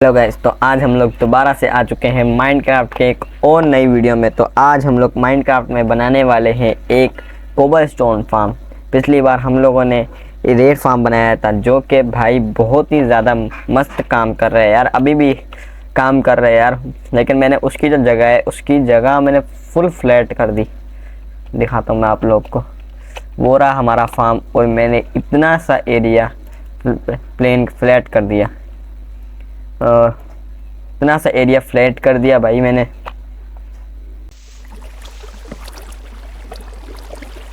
Hello guys, तो आज हम लोग दोबारा से आ चुके हैं माइनक्राफ्ट के एक और नई वीडियो में। तो आज हम लोग माइनक्राफ्ट में बनाने वाले हैं एक कोबलस्टोन फार्म। पिछली बार हम लोगों ने रेड फार्म बनाया था, जो कि भाई बहुत ही ज़्यादा मस्त काम कर रहे हैं यार, अभी भी काम कर रहे हैं यार। लेकिन मैंने उसकी जो जगह है, उसकी जगह मैंने फुल फ्लैट कर दी। दिखाता हूँ मैं आप लोग को। वो रहा हमारा फार्म, और मैंने इतना सा एरिया प्लेन फ्लैट कर दिया, इतना सा एरिया फ्लैट कर दिया भाई मैंने।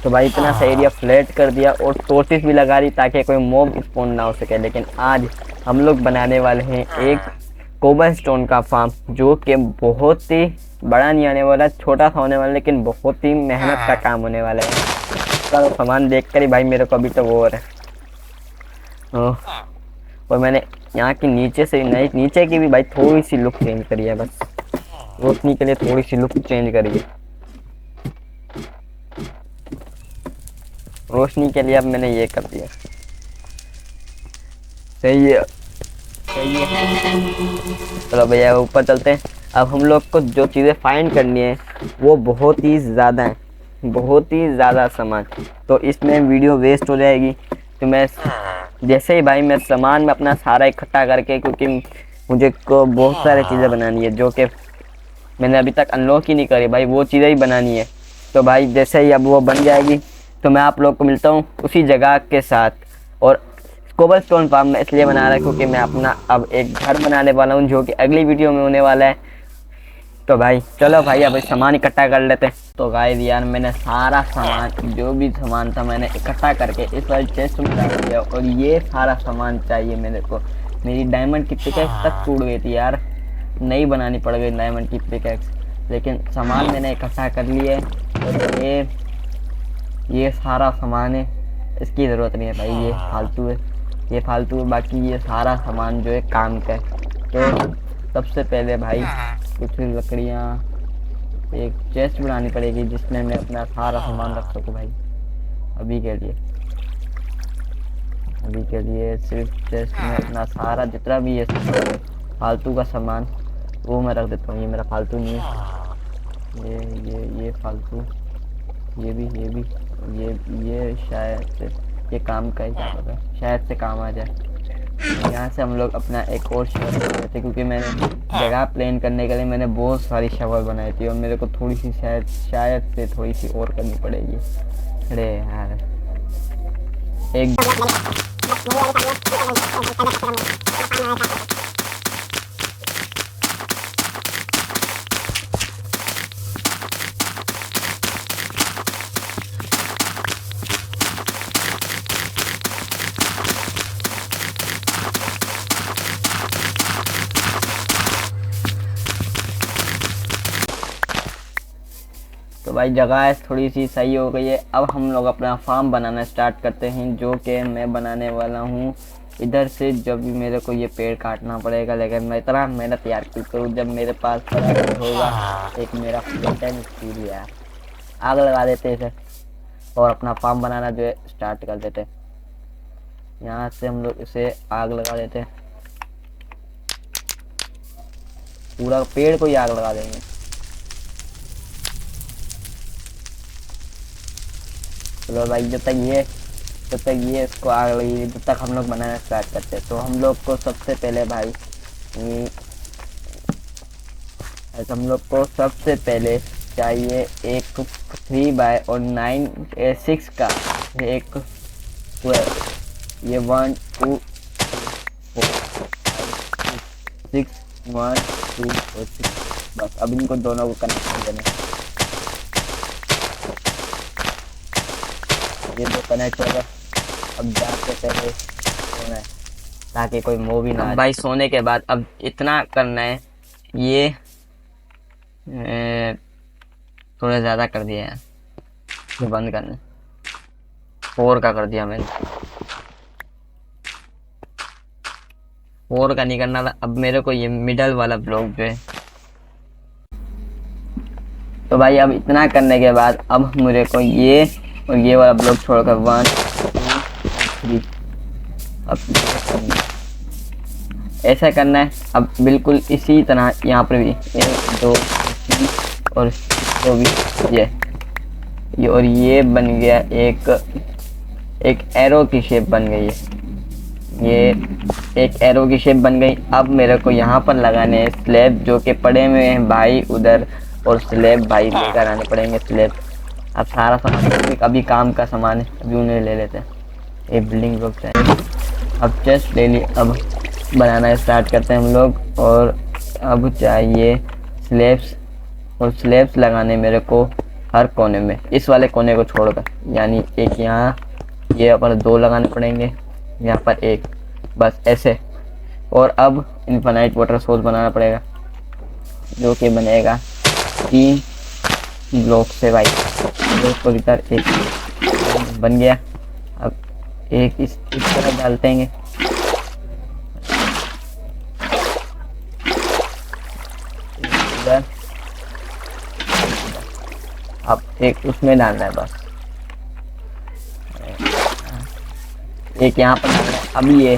तो भाई इतना सा एरिया फ्लैट कर दिया और टॉर्चेस भी लगा दी ताकि कोई मॉब स्पॉन ना हो सके। लेकिन आज हम लोग बनाने वाले हैं एक कोबलस्टोन का फार्म, जो कि बहुत ही बड़ा नहीं आने वाला, छोटा सा होने वाला, लेकिन बहुत ही मेहनत का काम होने वाला है। इसका सामान देख कर ही भाई मेरे को अभी तो वो हो रहा है। और मैंने यहाँ की नीचे से नीचे की भी भाई थोड़ी सी लुक चेंज करी है, बस रोशनी के लिए थोड़ी सी लुक चेंज करी है। रोशनी के लिए अब मैंने ये कर दिया। सही है, सही है। चलो भैया ऊपर चलते हैं। अब हम लोग को जो चीज़ें फाइंड करनी है वो बहुत ही ज़्यादा है, बहुत ही ज़्यादा सामान। तो इसमें वीडियो वेस्ट हो जाएगी। तो मैं जैसे ही भाई मैं सामान में अपना सारा इकट्ठा करके, क्योंकि मुझे को बहुत सारी चीज़ें बनानी है जो कि मैंने अभी तक अनलॉक ही नहीं करी भाई, वो चीज़ें ही बनानी है। तो भाई जैसे ही अब वो बन जाएगी तो मैं आप लोग को मिलता हूँ उसी जगह के साथ। और कोबलस्टोन फार्म में इसलिए बना रहा है क्योंकि मैं अपना अब एक घर बनाने वाला हूँ, जो कि अगली वीडियो में होने वाला है। तो भाई चलो भाई अब सामान इकट्ठा कर लेते हैं। तो गाइस यार मैंने सारा सामान, जो भी सामान था मैंने इकट्ठा करके इस वाली चेस्ट में डाल दिया। और ये सारा सामान चाहिए मेरे को। मेरी डायमंड की पिकैक्स तक टूट गई थी यार, नई बनानी पड़ गई डायमंड की पिकैक्स। लेकिन सामान मैंने इकट्ठा कर लिया है। और ये सारा सामान है, इसकी ज़रूरत नहीं है भाई, ये फालतू है, ये फालतू है। बाकी ये सारा सामान जो है काम का है। तो सबसे पहले भाई कुछ लकड़ियाँ, एक चेस्ट बनानी पड़ेगी जिसमें मैं अपना सारा सामान रख सकूँ भाई। अभी के लिए सिर्फ चेस्ट में अपना सारा जितना भी ये फालतू का सामान वो मैं रख देता हूँ। ये मेरा फालतू नहीं है, ये फालतू, ये भी, ये शायद से ये काम का ही, क्या पता, शायद से काम आ जाए। यहाँ से हम लोग अपना एक और शवर बनाए थे, क्योंकि मैंने जगह प्लेन करने के लिए मैंने बहुत सारी शवर बनाई थी और मेरे को थोड़ी सी शायद से थोड़ी सी और करनी पड़ेगी। अरे यार एक तो भाई जगह थोड़ी सी सही हो गई है। अब हम लोग अपना फार्म बनाना स्टार्ट करते हैं, जो कि मैं बनाने वाला हूँ इधर से। जब भी मेरे को ये पेड़ काटना पड़ेगा, लेकिन मैं इतना मेहनत यार क्यों करूँ जब मेरे पास होगा एक मेरा स्टील यार। आग लगा देते इसे और अपना फार्म बनाना जो है स्टार्ट कर देते। यहाँ से हम लोग इसे आग लगा देते, पूरा पेड़ को ही आग लगा देंगे। चलो भाई जब तक ये इसको आग लगी, जब तक हम लोग बनाना स्टार्ट करते हैं। तो हम लोग को सबसे पहले भाई हम लोग को सबसे पहले चाहिए एक 3x9 का एक स्क्वायर। ये 1 2 6 1 2 और 6, बस अब इनको दोनों को कनेक्ट कर देना। ये तो कनेक्ट होगा। अब जाके पहले सोना है ताकि कोई मूव भी ना आए। भाई सोने के बाद अब इतना करना है, ये थोड़ा ज़्यादा कर दिया है, ये बंद करना। 4 का कर दिया मैंने, 4 का नहीं करना था। अब मेरे को ये मिडल वाला ब्लॉक जो है, तो भाई अब इतना करने के बाद अब मेरे को ये और ये वाला ब्लॉक छोड़कर 1 2 3 अब ऐसा करना है। अब बिल्कुल इसी तरह यहाँ पर भी 1 2 3 और तो भी ये और ये बन गया एक एरो की शेप बन गई है। ये एक एरो की शेप बन गई। अब मेरे को यहाँ पर लगाने हैं स्लैब जो कि पड़े हुए हैं भाई उधर, और स्लैब भाई लेकर आने पड़ेंगे स्लैब। अब सारा सामान अभी काम का सामान है, अभी उन्हें ले लेते हैं। ये बिल्डिंग ब्लॉक चाहिए, अब चेस्ट ले ली। अब बनाना स्टार्ट करते हैं हम लोग। और अब चाहिए स्लैब्स, और स्लैब्स लगाने मेरे को हर कोने में, इस वाले कोने को छोड़कर, यानी एक यहाँ, ये अपन 2 लगाने पड़ेंगे, यहाँ पर 1, बस ऐसे। और अब इनफाइनाइट वाटर सोर्स बनाना पड़ेगा जो कि बनेगा 3 ब्लॉक से भाई। ब्लॉक को इधर एक बन गया। अब एक इस तरह डालते हैं, इधर। अब एक उसमें डालना है बस, एक यहाँ पर डालना है। अब ये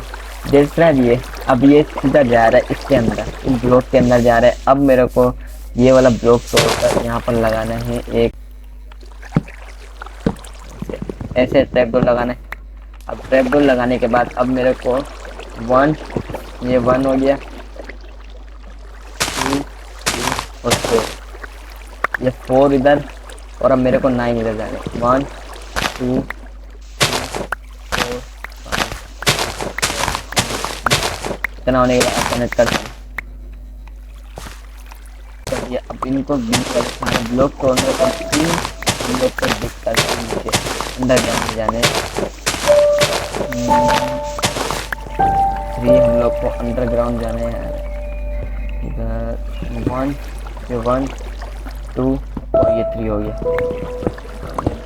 देख रहा है, ये अब ये इधर जा रहा है, इसके अंदर, इस ब्लॉक के अंदर जा रहा है। अब मेरे को ये वाला ब्लॉक तोड़कर यहाँ पर लगाना है एक ऐसे ट्रैपडोर लगाना है। अब ट्रैपडोर लगाने के बाद अब मेरे को 1, ये 1 हो गया, 2 3 और 4, ये 4 इधर, और अब मेरे को 9 इधर जाना है। 1 2 3 4 5 इतना होने के बाद कनेक्ट करते हैं। ये अब इनको ब्लॉक तोड़ने पर 3 ब्लॉक पर दिख करते हैं नीचे अंदर जाने 3 हम लोग को अंडरग्राउंड जाने हैं। 1 ये 1 2 और ये 3 हो गया।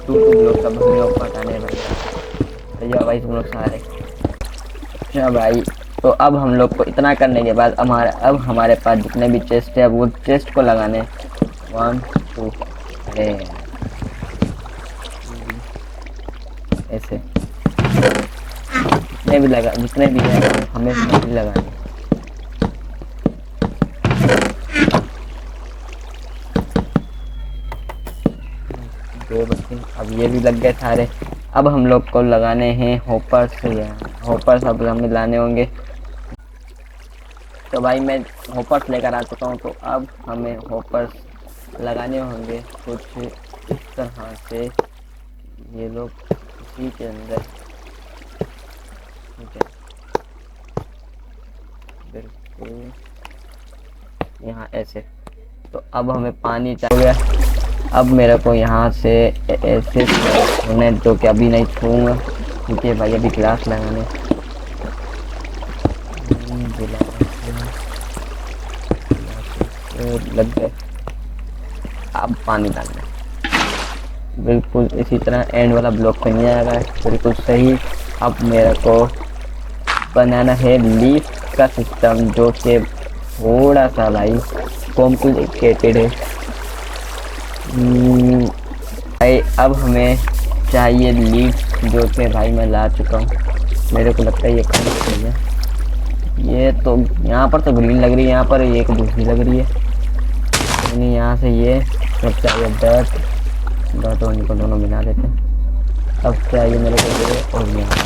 2 ब्लॉक का हम लोग हटाने भैया भाई तुम लोग सारे। अच्छा भाई, तो अब हम लोग को इतना करने के बाद अब हमारे पास जितने भी चेस्ट है वो चेस्ट को लगाने 1 2 ऐसे जितने भी है हमें सभी लगाने। अब ये भी लग गए सारे। अब हम लोग को लगाने हैं होपर्स, होपर्स अब हमें लाने होंगे। तो भाई मैं होपर्स लेकर आ चुका हूँ। तो अब हमें होपर्स लगाने होंगे कुछ इस तरह से, ये लोग इसी के अंदर, ठीक है, बिल्कुल यहाँ ऐसे। तो अब हमें पानी चाहिए। अब मेरे को यहाँ से ऐसे होने जो कि अभी नहीं छूँगा क्योंकि भाई अभी ग्लास लगाने लग गए। अब पानी डालना बिल्कुल इसी तरह एंड वाला ब्लॉक पे नहीं आएगा, बिल्कुल सही। अब मेरे को बनाना है लीफ का सिस्टम जो कि थोड़ा सा भाई कॉम्प्लिकेटेड है। भाई अब हमें चाहिए लीफ जो कि भाई मैं ला चुका हूँ। मेरे को लगता है ये कम सही है। ये तो यहाँ पर तो ग्रीन लग रही है, यहाँ पर एक दूसरी लग रही है। यानी यहाँ से ये सब चाहिए डॉट और इनको दोनों मिला देते हैं। अब चाहिए मेरे को ये और यहाँ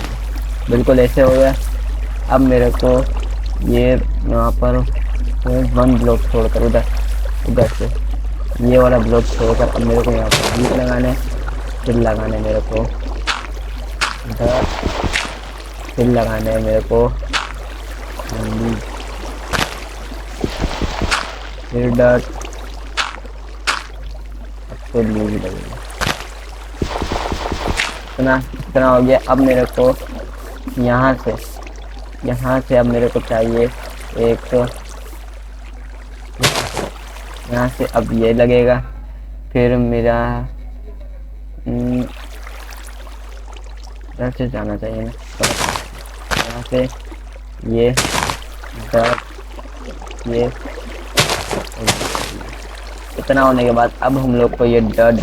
बिल्कुल ऐसे हो गया। अब मेरे को ये यहाँ पर 1 ब्लॉक छोड़कर उधर से ये वाला ब्लॉक छोड़कर अब मेरे को यहाँ पर बीट लगाने, फिर लगाने मेरे को इधर, फिर लगाने मेरे को फिर डॉट, फिर लीव लगेगा। इतना हो गया। अब मेरे को यहाँ से अब मेरे को चाहिए एक, यहाँ से अब ये लगेगा, फिर मेरा इधर से जाना चाहिए ना, यहाँ से ये ये इतना होने के बाद अब हम लोग को ये डॉट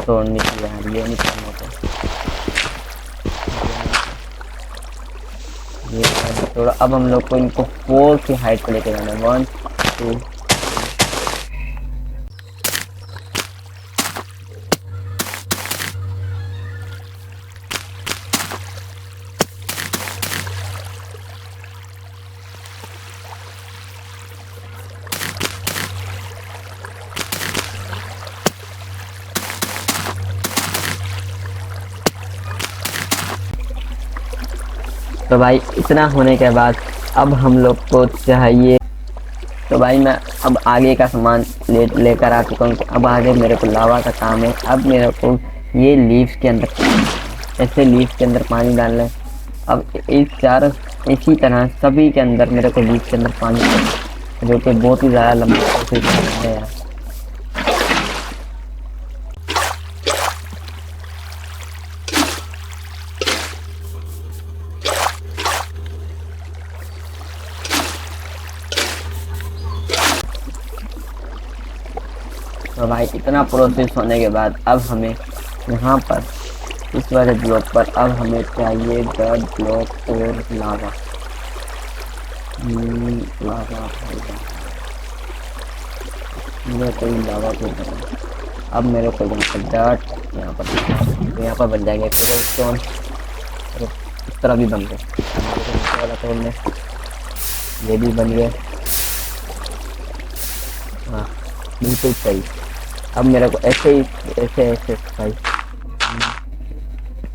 तोड़नी चाहिए। ये नहीं करना ये थोड़ा अब हम लोग को इनको 4 की हाइट पे लेके जाना है। 1 2। तो भाई इतना होने के बाद अब हम लोग को चाहिए, तो भाई मैं अब आगे का सामान लेकर आ चुका हूँ। अब आगे मेरे को लावा का काम है। अब मेरे को ये लीव्स के अंदर ऐसे लीव्स के अंदर पानी डालना है। अब इसी तरह सभी के अंदर मेरे को लीव्स के अंदर पानी डालना है, जो कि बहुत ही ज़्यादा लंबा प्रोसेस है यार। तो भाई इतना प्रोसेस होने के बाद अब हमें यहाँ पर इस वाले ब्लॉक पर अब हमें चाहिए डर्ट ब्लॉक और लावा। लावा मुझे कोई लावा तो करना। अब मेरे को यहाँ पर डर्ट यहाँ पर बन जाएंगे कोबलस्टोन। इस तरह भी बन गए, वाला तोड़ने ये भी बन गए। हाँ बिल्कुल सही। अब मेरे को ऐसे ही ऐसे भाई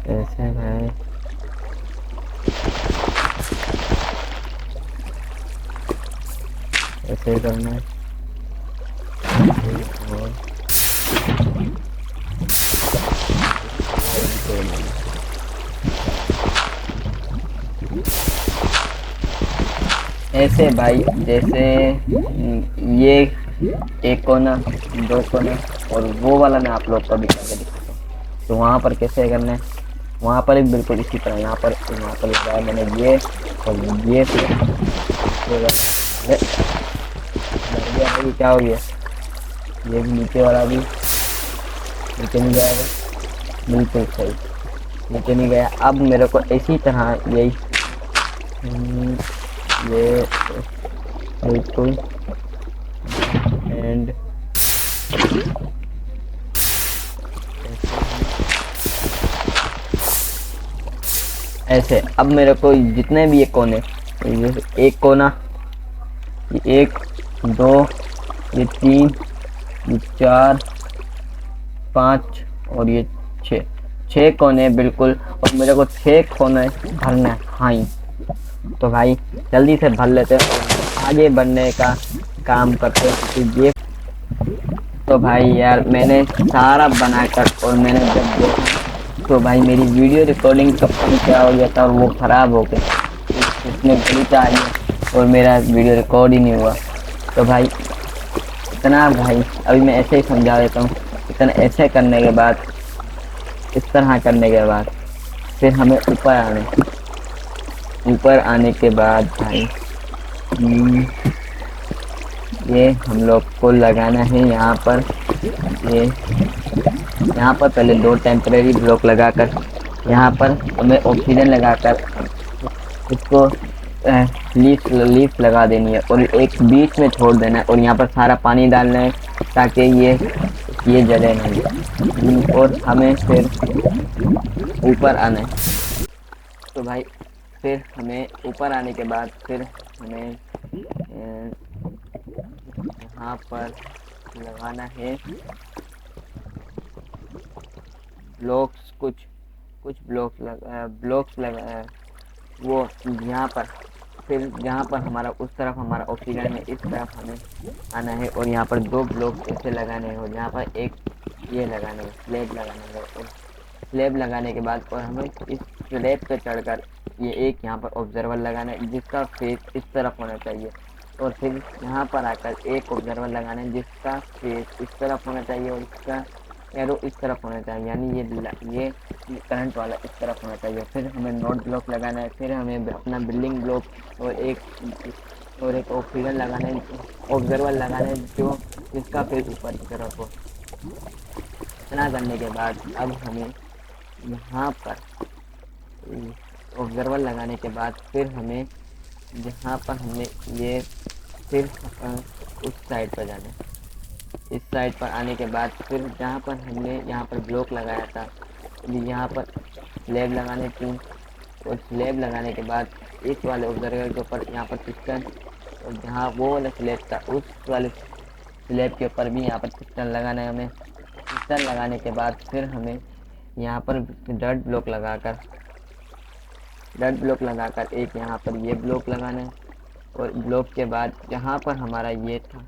ऐसे भाई ऐसे करना है। ऐसे भाई जैसे ये एक कोना 2 कोना और वो वाला मैं आप लोग को भी करके दिखाता हूँ। तो वहाँ पर कैसे करना है, वहाँ पर भी बिल्कुल इसी तरह यहाँ पर लगाया मैंने ये और ये क्या हो गया, ये भी नीचे वाला भी नीचे नहीं जाएगा। बिल्कुल सही, नीचे नहीं गया। अब मेरे को इसी तरह यही ये बिल्कुल एंड ऐसे। अब मेरे को जितने भी ये कोने, एक कोना, ये 1 2 ये 3 ये 4 5 और ये 6 कोने बिल्कुल। और मेरे को 6 कोने भरना है। हाँ तो भाई जल्दी से भर लेते हैं और आगे बढ़ने का काम करते हैं। ये तो भाई यार मैंने सारा बनाकर और मैंने जब देखा तो भाई मेरी वीडियो रिकॉर्डिंग कब क्या हो गया था और वो ख़राब हो गया, इसमें गलती आ गई और मेरा वीडियो रिकॉर्ड ही नहीं हुआ। तो भाई इतना भाई अभी मैं ऐसे ही समझा देता हूँ। इतना ऐसे करने के बाद, इस तरह करने के बाद फिर हमें ऊपर आने के बाद भाई ये हम लोग को लगाना है यहाँ पर। ये यहाँ पर पहले 2 टेम्परेरी ब्लॉक लगाकर यहाँ पर हमें ऑक्सीजन लगाकर इसको लीफ लगा देनी है और एक बीच में छोड़ देना है और यहाँ पर सारा पानी डालना है ताकि ये जले नहीं। और हमें फिर ऊपर आना है। तो भाई फिर हमें ऊपर आने के बाद फिर हमें यहाँ पर लगाना है ब्लॉक्स, कुछ ब्लॉक्स लगा वो यहाँ पर। फिर यहाँ पर हमारा उस तरफ हमारा ऑक्सीजन है, इस तरफ हमें आना है और यहाँ पर 2 ब्लॉक ऐसे लगाने हैं और यहाँ पर एक ये लगाना है, स्लैब लगाना है। और स्लैब लगाने के बाद और हमें इस स्लैब पे चढ़कर ये एक यहाँ पर ऑब्जर्वर लगाना है जिसका फेस इस तरफ होना चाहिए। और फिर यहाँ पर आकर एक ऑब्जर्वर लगाना है जिसका फेस इस तरफ होना चाहिए और इसका एरो इस तरफ होना चाहिए, यानी ये करंट वाला इस तरफ होना चाहिए। फिर हमें नोड ब्लॉक लगाना है, फिर हमें अपना बिल्डिंग ब्लॉक और एक ऑक्सीजन लगाना है, ऑब्जर्वर लगाना है जो जिसका फेस ऊपर की तरफ हो। इतना करने के बाद अब हमें यहाँ पर ऑब्जर्वर लगाने के बाद फिर हमें जहाँ पर हमने ये फिर उस साइड पर जाना है। इस साइड पर आने के बाद फिर जहाँ पर हमने यहाँ पर ब्लॉक लगाया था, अभी यहाँ पर स्लैब लगाने की, और स्लैब लगाने के बाद इस वाले ऑब्जर्वर के ऊपर यहाँ पर पिस्टन, और जहाँ वो वाला स्लैब था उस वाले स्लैब के ऊपर भी यहाँ पर पिस्टन लगाना है हमें। पिस्टन लगाने के बाद फिर हमें यहाँ पर डट ब्लॉक लगाकर एक यहाँ पर ये ब्लॉक लगाना है, और ब्लॉक के बाद जहाँ पर हमारा ये था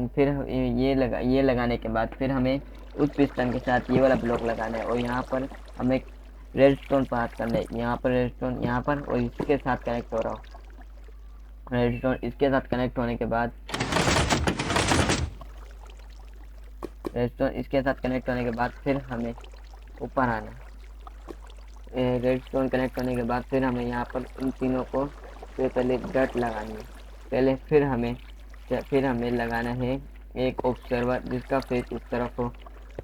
फिर ये लगाने के बाद फिर हमें उस पिस्टन के साथ ये वाला ब्लॉक लगाना है, और यहाँ पर हमें रेडस्टोन पास करना है। यहाँ पर रेडस्टोन यहाँ पर, और इसके साथ कनेक्ट हो रहा हो रेडस्टोन। इसके साथ कनेक्ट होने के बाद फिर हमें ऊपर आना है। रेडस्टोन कनेक्ट होने के बाद फिर हमें यहाँ पर इन तीनों को पहले डट लगानी है। फिर हमें लगाना है एक ऑब्जर्वर जिसका फेस इस तरफ हो।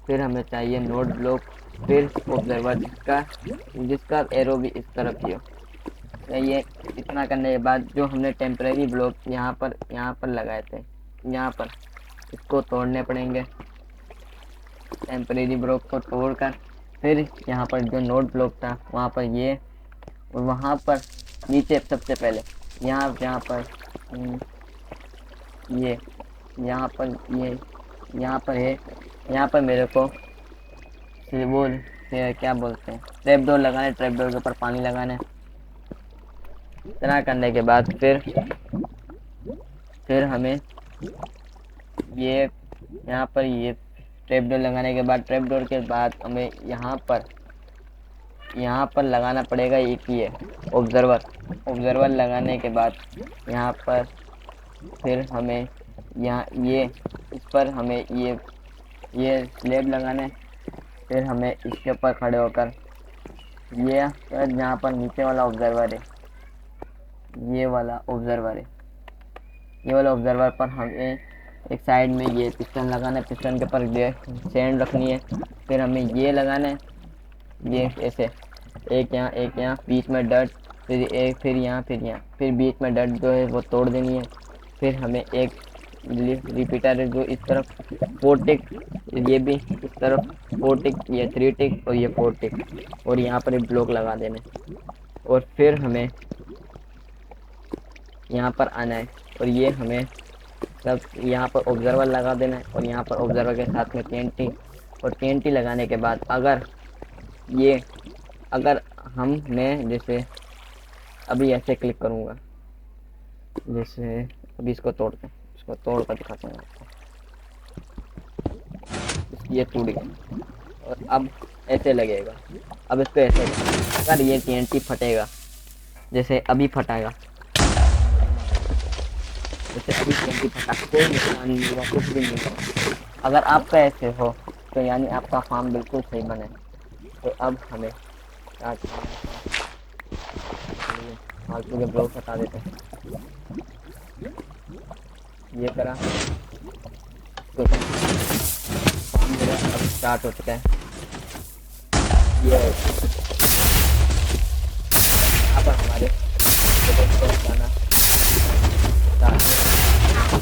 फिर हमें चाहिए नोड ब्लॉक, फिर ऑब्जर्वर जिसका एरो भी इस तरफ ही हो। ये इतना करने के बाद जो हमने टेम्परेरी ब्लॉक यहाँ पर लगाए थे, यहाँ पर इसको तोड़ने पड़ेंगे। टेम्परेरी ब्लॉक को तोड़कर फिर यहाँ पर जो नोड ब्लॉक था वहाँ पर ये, और वहाँ पर नीचे सबसे पहले यहाँ पर मेरे को वो क्या बोलते हैं, ट्रैप डोर लगाना है। ट्रैप डोर के ऊपर पानी लगाना है। इतना करने के बाद फिर हमें यहाँ पर ये ट्रैप डोर लगाने के बाद, ट्रैप डोर के बाद हमें यहाँ पर लगाना पड़ेगा एक ये ऑब्जर्वर लगाने के बाद यहाँ पर फिर हमें इस पर हमें ये स्लैब लगाना है। फिर हमें इसके ऊपर खड़े होकर जहाँ पर नीचे वाला ऑब्जर्वर है, ये वाला ऑब्जर्वर पर हमें एक साइड में ये पिस्टन लगाना है। पिस्टन के ऊपर सैंड रखनी है। फिर हमें ये लगाना है, ये ऐसे एक यहाँ बीच में डट, फिर यहाँ फिर बीच में डट जो है वो तोड़ देनी है। फिर हमें एक रिपीटर है जो इस तरफ 4 टिक, ये भी इस तरफ 4 टिक, ये 3 टिक और ये 4 टिक, और यहाँ पर एक ब्लॉक लगा देना है। और फिर हमें यहाँ पर आना है, और ये हमें सब यहाँ पर ऑब्जर्वर लगा देना है, और यहाँ पर ऑब्जर्वर के साथ में TNT, और TNT लगाने के बाद मैं जैसे अभी ऐसे क्लिक करूँगा, जैसे अभी इसको तोड़ कर दिखाता हूँ आपको। ये टूट गया, और अब ऐसे लगेगा। अब इसको ऐसे अगर ये TNT फटेगा, जैसे अभी फटाएगा, जैसे अभी TNT फटा, कोई नुकसान नहीं होगा, कुछ भी नहीं होगा। अगर आपका ऐसे हो तो यानी आपका फार्म बिल्कुल सही बने। तो अब हमें फालतू के ब्लॉक हटा देते हैं। ये करा तो फार्म मेरा अब स्टार्ट हो चुका है। ये यहाँ पर हमारे जाना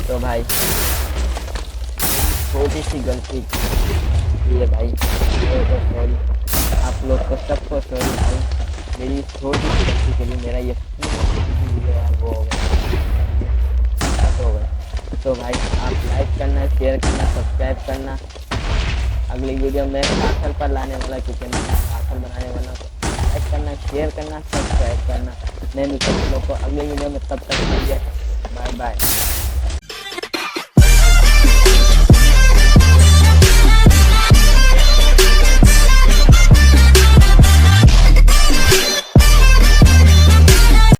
तो भाई छोटी सी गलती ये भाई, सॉरी आप लोग को सबको सॉरी भाई, मेरी छोटी सी गलती के लिए मेरा ये वो हो गया। तो भाई आप लाइक करना, शेयर करना, सब्सक्राइब करना। अगली वीडियो में पार्सल पर लाने वाला, क्योंकि मैं पार्सल बनाने वाला, तो लाइक करना, शेयर करना, सब्सक्राइब करना। मैं मिलता हूँ लोग को अगली वीडियो में, तब तक बाय बाय।